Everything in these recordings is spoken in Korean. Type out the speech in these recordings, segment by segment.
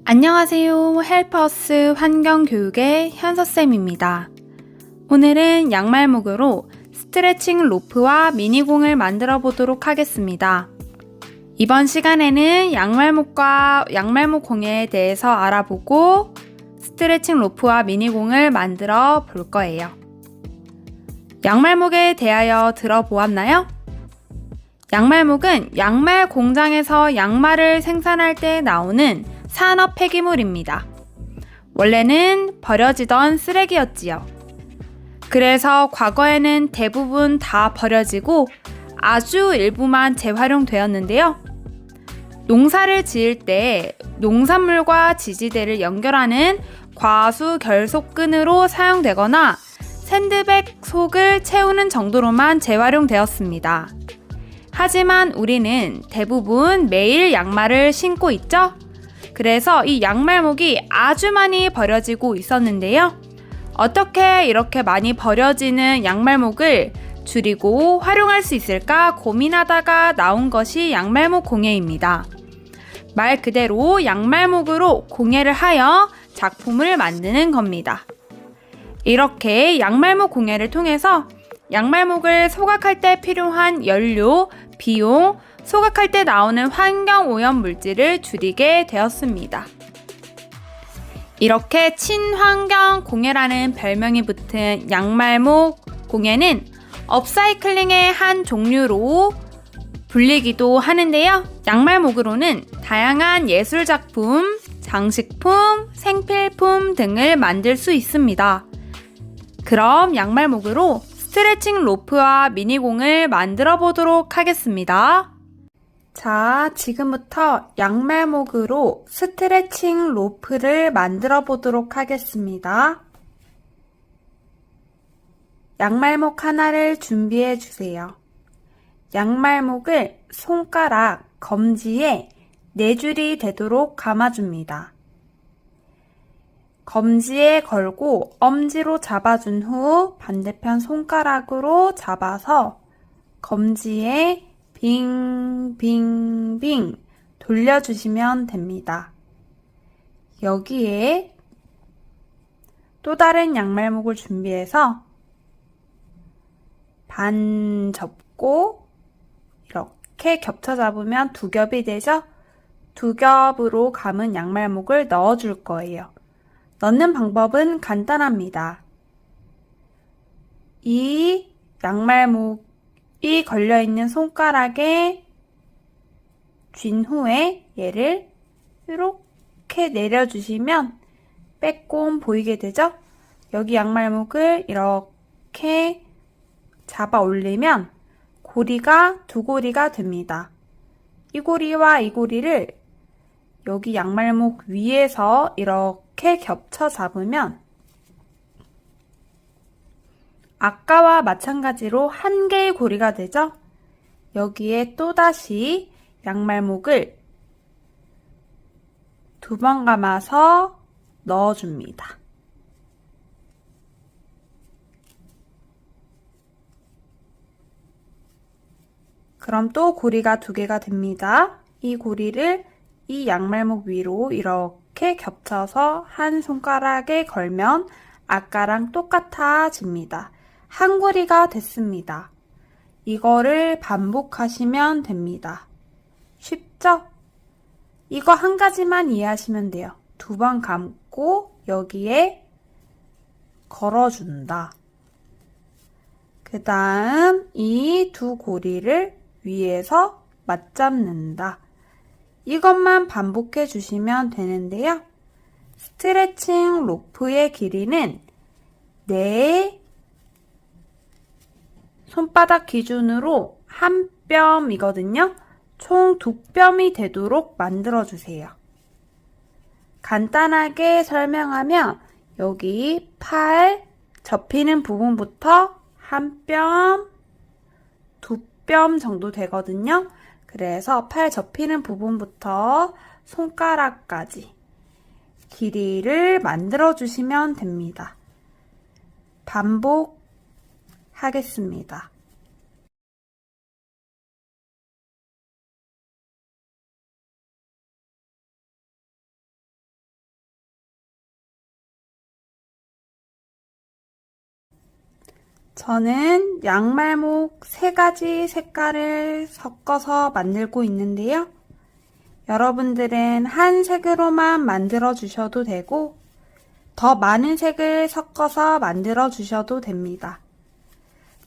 안녕하세요. 헬퍼스 환경교육의 현서쌤입니다. 오늘은 양말목으로 스트레칭 로프와 미니공을 만들어 보도록 하겠습니다. 이번 시간에는 양말목 공예에 대해서 알아보고 스트레칭 로프와 미니공을 만들어 볼 거예요. 양말목에 대하여 들어보았나요? 양말목은 양말 공장에서 양말을 생산할 때 나오는 산업 폐기물입니다. 원래는 버려지던 쓰레기였지요. 그래서 과거에는 대부분 다 버려지고 아주 일부만 재활용되었는데요. 농사를 지을 때 농산물과 지지대를 연결하는 과수 결속근으로 사용되거나 샌드백 속을 채우는 정도로만 재활용되었습니다. 하지만 우리는 대부분 매일 양말을 신고 있죠? 그래서 이 양말목이 아주 많이 버려지고 있었는데요. 어떻게 이렇게 많이 버려지는 양말목을 줄이고 활용할 수 있을까 고민하다가 나온 것이 양말목 공예입니다. 말 그대로 양말목으로 공예를 하여 작품을 만드는 겁니다. 이렇게 양말목 공예를 통해서 양말목을 소각할 때 필요한 연료, 비용, 소각할 때 나오는 환경오염 물질을 줄이게 되었습니다. 이렇게 친환경 공예라는 별명이 붙은 양말목 공예는 업사이클링의 한 종류로 불리기도 하는데요. 양말목으로는 다양한 예술작품, 장식품, 생필품 등을 만들 수 있습니다. 그럼 양말목으로 스트레칭 로프와 미니공을 만들어 보도록 하겠습니다. 자, 지금부터 양말목으로 스트레칭 로프를 만들어 보도록 하겠습니다. 양말목 하나를 준비해 주세요. 양말목을 손가락, 검지에 4줄이 되도록 감아줍니다. 검지에 걸고 엄지로 잡아준 후 반대편 손가락으로 잡아서 검지에 빙빙빙 돌려주시면 됩니다. 여기에 또 다른 양말목을 준비해서 반 접고 이렇게 겹쳐 잡으면 2겹이 되죠? 2겹으로 감은 양말목을 넣어줄 거예요. 넣는 방법은 간단합니다. 이 양말목이 걸려있는 손가락에 쥔 후에 얘를 이렇게 내려주시면 빼꼼 보이게 되죠? 여기 양말목을 이렇게 잡아 올리면 고리가 2고리가 됩니다. 이 고리와 이 고리를 여기 양말목 위에서 이렇게 겹쳐 잡으면 아까와 마찬가지로 한 개의 고리가 되죠? 여기에 또다시 양말목을 2번 감아서 넣어줍니다. 그럼 또 고리가 2개가 됩니다. 이 고리를 이 양말목 위로 이렇게 겹쳐서 한 손가락에 걸면 아까랑 똑같아집니다. 한 고리가 됐습니다. 이거를 반복하시면 됩니다. 쉽죠? 이거 한 가지만 이해하시면 돼요. 2번 감고 여기에 걸어준다. 그 다음 이 2 고리를 위에서 맞잡는다. 이것만 반복해 주시면 되는데요. 스트레칭 로프의 길이는 내 손바닥 기준으로 한 뼘이거든요. 총 2뼘이 되도록 만들어 주세요. 간단하게 설명하면 여기 팔 접히는 부분부터 한 뼘, 2뼘 정도 되거든요. 그래서 팔 접히는 부분부터 손가락까지 길이를 만들어 주시면 됩니다. 반복하겠습니다. 저는 양말목 3가지 색깔을 섞어서 만들고 있는데요. 여러분들은 한 색으로만 만들어 주셔도 되고 더 많은 색을 섞어서 만들어 주셔도 됩니다.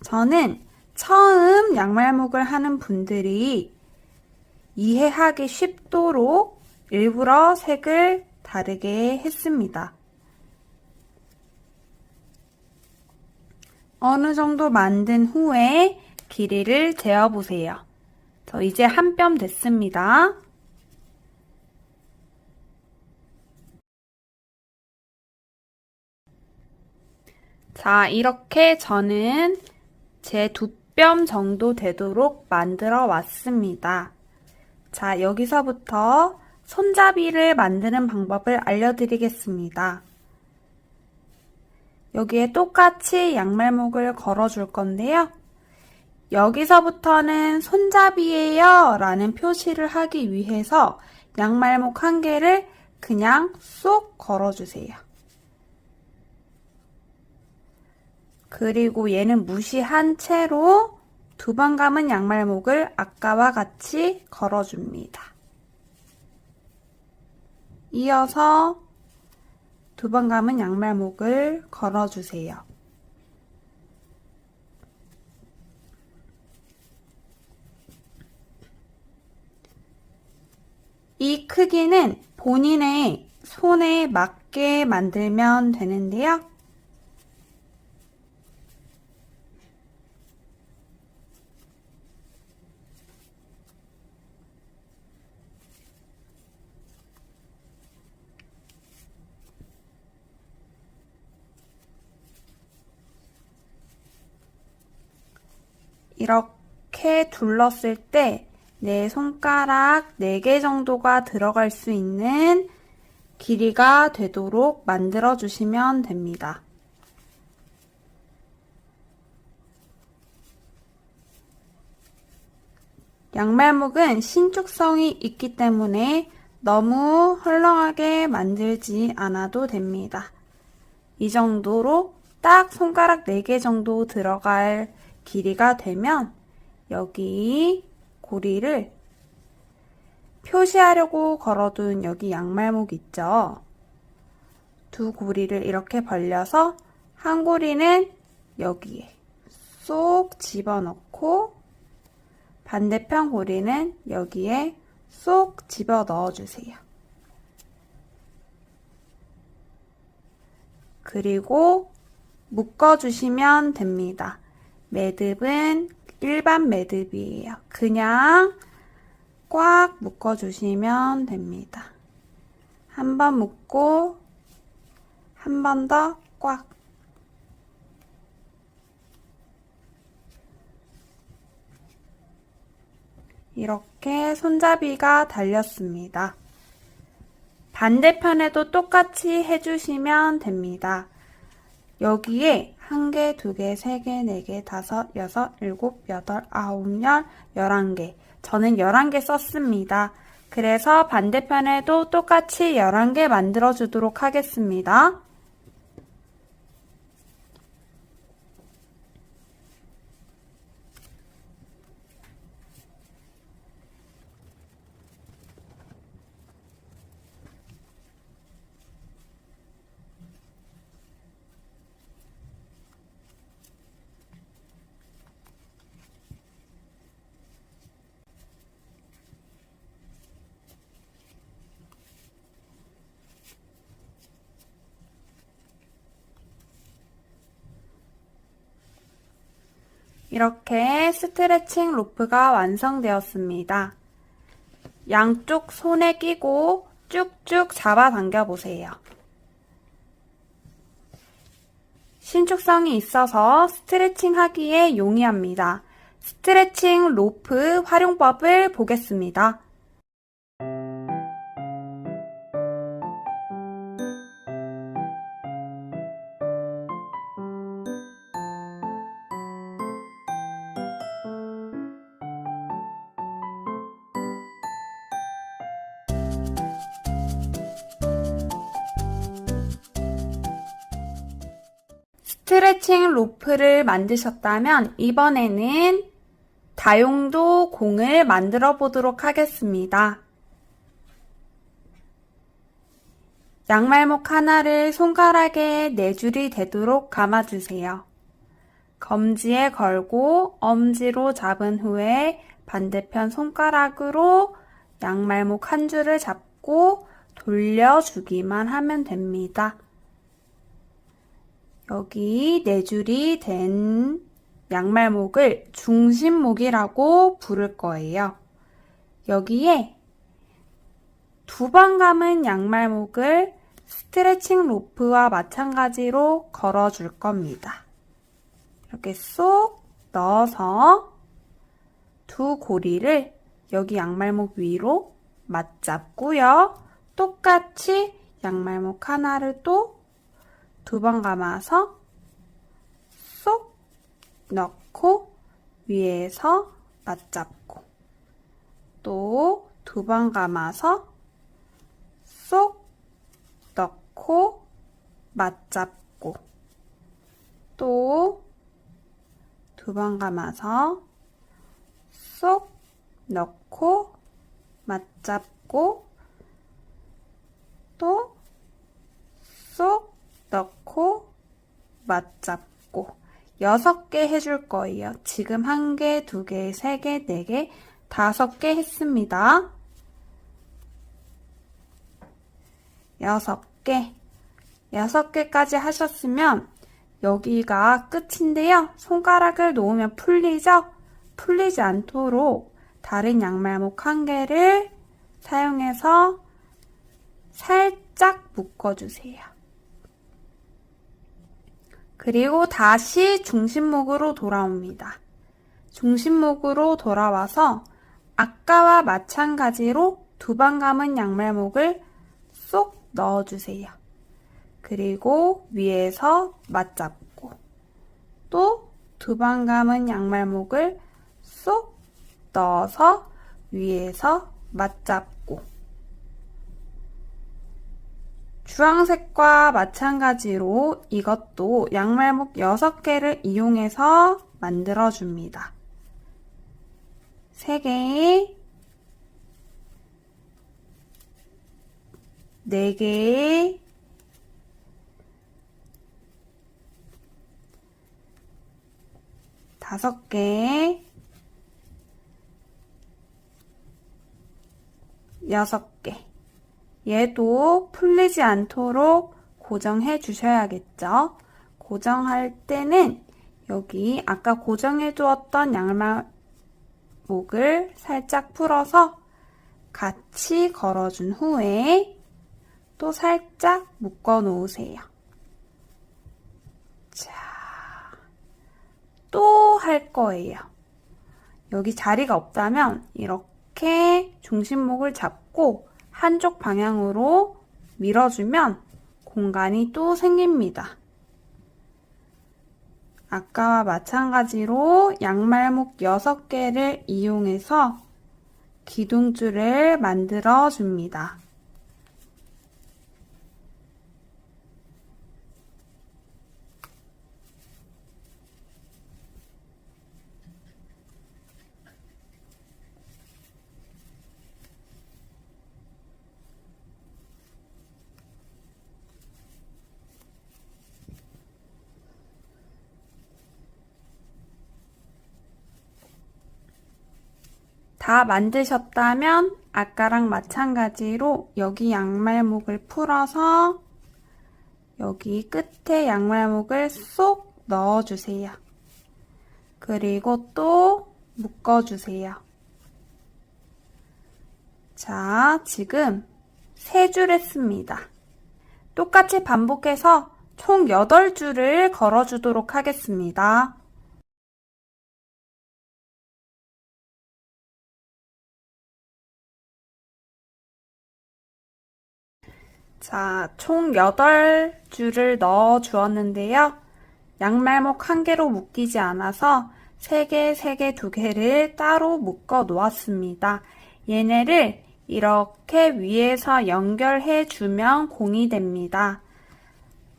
저는 처음 양말목을 하는 분들이 이해하기 쉽도록 일부러 색을 다르게 했습니다. 어느 정도 만든 후에 길이를 재어보세요. 저 이제 한 뼘 됐습니다. 자, 이렇게 저는 제 2뼘 정도 되도록 만들어 왔습니다. 자, 여기서부터 손잡이를 만드는 방법을 알려드리겠습니다. 여기에 똑같이 양말목을 걸어줄 건데요. 여기서부터는 손잡이에요 라는 표시를 하기 위해서 양말목 1개를 그냥 쏙 걸어주세요. 그리고 얘는 무시한 채로 2번 감은 양말목을 아까와 같이 걸어줍니다. 이어서 2번 감은 양말목을 걸어주세요. 이 크기는 본인의 손에 맞게 만들면 되는데요. 이렇게 둘렀을 때 내 손가락 4개 정도가 들어갈 수 있는 길이가 되도록 만들어 주시면 됩니다. 양말목은 신축성이 있기 때문에 너무 헐렁하게 만들지 않아도 됩니다. 이 정도로 딱 손가락 4개 정도 들어갈 길이가 되면 여기 고리를 표시하려고 걸어둔 여기 양말목 있죠? 2 고리를 이렇게 벌려서 한 고리는 여기에 쏙 집어넣고 반대편 고리는 여기에 쏙 집어 넣어주세요. 그리고 묶어주시면 됩니다. 매듭은 일반 매듭이에요. 그냥 꽉 묶어주시면 됩니다. 한 번 묶고 한 번 더 꽉. 이렇게 손잡이가 달렸습니다. 반대편에도 똑같이 해주시면 됩니다. 여기에 1개, 2개, 3개, 4개, 5, 6, 7, 8, 9, 10, 11개. 저는 11개 썼습니다. 그래서 반대편에도 똑같이 11개 만들어 주도록 하겠습니다. 이렇게 스트레칭 로프가 완성되었습니다. 양쪽 손에 끼고 쭉쭉 잡아당겨 보세요. 신축성이 있어서 스트레칭 하기에 용이합니다. 스트레칭 로프 활용법을 보겠습니다. 스트레칭 로프를 만드셨다면 이번에는 다용도 공을 만들어 보도록 하겠습니다. 양말목 하나를 손가락에 4줄이 되도록 감아주세요. 검지에 걸고 엄지로 잡은 후에 반대편 손가락으로 양말목 한 줄을 잡고 돌려주기만 하면 됩니다. 여기 4줄이 된 양말목을 중심목이라고 부를 거예요. 여기에 2번 감은 양말목을 스트레칭 로프와 마찬가지로 걸어줄 겁니다. 이렇게 쏙 넣어서 2 고리를 여기 양말목 위로 맞잡고요. 똑같이 양말목 하나를 또 2번 감아서 쏙 넣고 위에서 맞잡고 또 2번 감아서 쏙 넣고 맞잡고 또 2번 감아서 쏙 넣고 맞잡고 또 쏙 넣고 맞잡고 6개 해줄 거예요. 지금 1개, 2개, 3개, 4개, 5개 했습니다. 6개. 6개까지 하셨으면 여기가 끝인데요. 손가락을 놓으면 풀리죠? 풀리지 않도록 다른 양말목 1개를 사용해서 살짝 묶어주세요. 그리고 다시 중심목으로 돌아옵니다. 중심목으로 돌아와서 아까와 마찬가지로 2번 감은 양말목을 쏙 넣어주세요. 그리고 위에서 맞잡고 또 2번 감은 양말목을 쏙 넣어서 위에서 맞잡고 주황색과 마찬가지로 이것도 양말목 6개를 이용해서 만들어줍니다. 3개, 4개, 5개, 6개. 얘도 풀리지 않도록 고정해 주셔야겠죠. 고정할 때는 여기 아까 고정해 두었던 양말목을 살짝 풀어서 같이 걸어준 후에 또 살짝 묶어 놓으세요. 자, 또 할 거예요. 여기 자리가 없다면 이렇게 중심목을 잡고 한쪽 방향으로 밀어주면 공간이 또 생깁니다. 아까와 마찬가지로 양말목 6개를 이용해서 기둥줄을 만들어 줍니다. 다 만드셨다면 아까랑 마찬가지로 여기 양말목을 풀어서 여기 끝에 양말목을 쏙 넣어주세요. 그리고 또 묶어주세요. 자, 지금 3줄 했습니다. 똑같이 반복해서 총 8줄을 걸어주도록 하겠습니다. 자, 총 8줄을 넣어 주었는데요. 양말목 1개로 묶이지 않아서 3개, 3개, 2개를 따로 묶어 놓았습니다. 얘네를 이렇게 위에서 연결해 주면 공이 됩니다.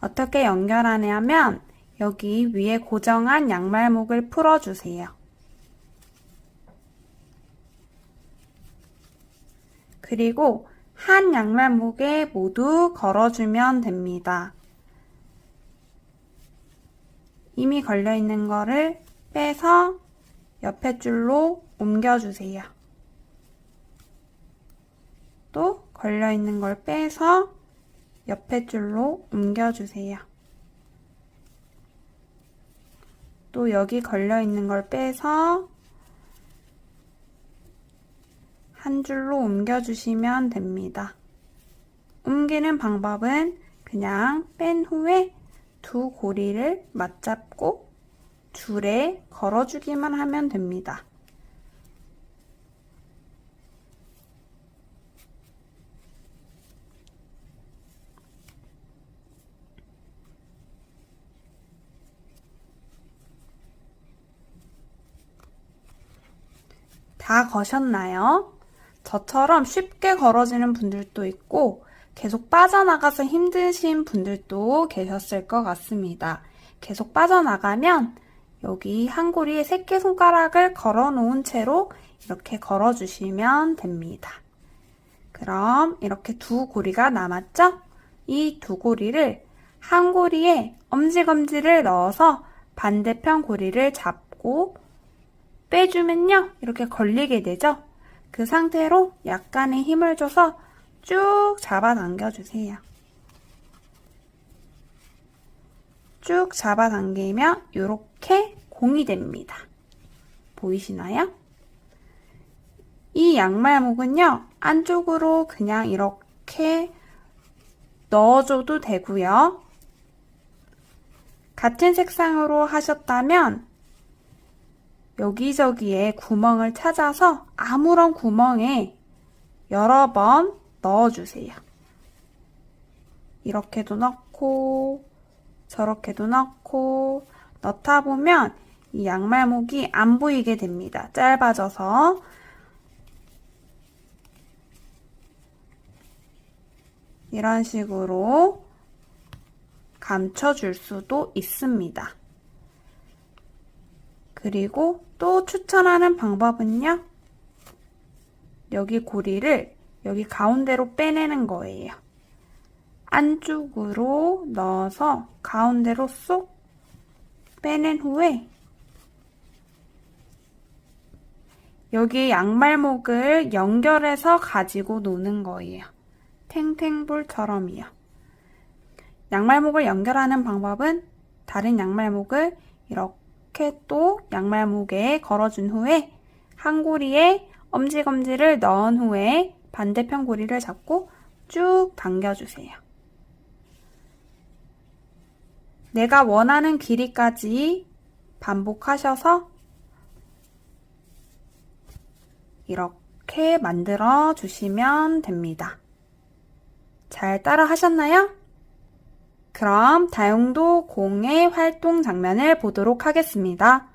어떻게 연결하냐면 여기 위에 고정한 양말목을 풀어주세요. 그리고 한 양말목에 모두 걸어주면 됩니다. 이미 걸려있는 거를 빼서 옆에 줄로 옮겨주세요. 또 걸려있는 걸 빼서 옆에 줄로 옮겨주세요. 또 여기 걸려있는 걸 빼서 한 줄로 옮겨주시면 됩니다. 옮기는 방법은 그냥 뺀 후에 두 고리를 맞잡고 줄에 걸어주기만 하면 됩니다. 다 거셨나요? 저처럼 쉽게 걸어지는 분들도 있고 계속 빠져나가서 힘드신 분들도 계셨을 것 같습니다. 계속 빠져나가면 여기 한 고리에 새끼손가락을 걸어 놓은 채로 이렇게 걸어주시면 됩니다. 그럼 이렇게 두 고리가 남았죠? 이 두 고리를 한 고리에 엄지검지를 넣어서 반대편 고리를 잡고 빼주면요, 이렇게 걸리게 되죠? 그 상태로 약간의 힘을 줘서 쭉 잡아당겨주세요. 쭉 잡아당기면 이렇게 공이 됩니다. 보이시나요? 이 양말목은요, 안쪽으로 그냥 이렇게 넣어줘도 되고요. 같은 색상으로 하셨다면 여기저기에 구멍을 찾아서 아무런 구멍에 여러 번 넣어주세요. 이렇게도 넣고 저렇게도 넣고 넣다 보면 이 양말목이 안 보이게 됩니다. 짧아져서. 이런 식으로 감춰줄 수도 있습니다. 그리고 또 추천하는 방법은요. 여기 고리를 여기 가운데로 빼내는 거예요. 안쪽으로 넣어서 가운데로 쏙 빼낸 후에 여기 양말목을 연결해서 가지고 노는 거예요. 탱탱볼처럼이요. 양말목을 연결하는 방법은 다른 양말목을 이렇게 또 양말목에 걸어준 후에 한 고리에 엄지검지를 넣은 후에 반대편 고리를 잡고 쭉 당겨주세요. 내가 원하는 길이까지 반복하셔서 이렇게 만들어 주시면 됩니다. 잘 따라 하셨나요? 그럼 다용도 공의 활동 장면을 보도록 하겠습니다.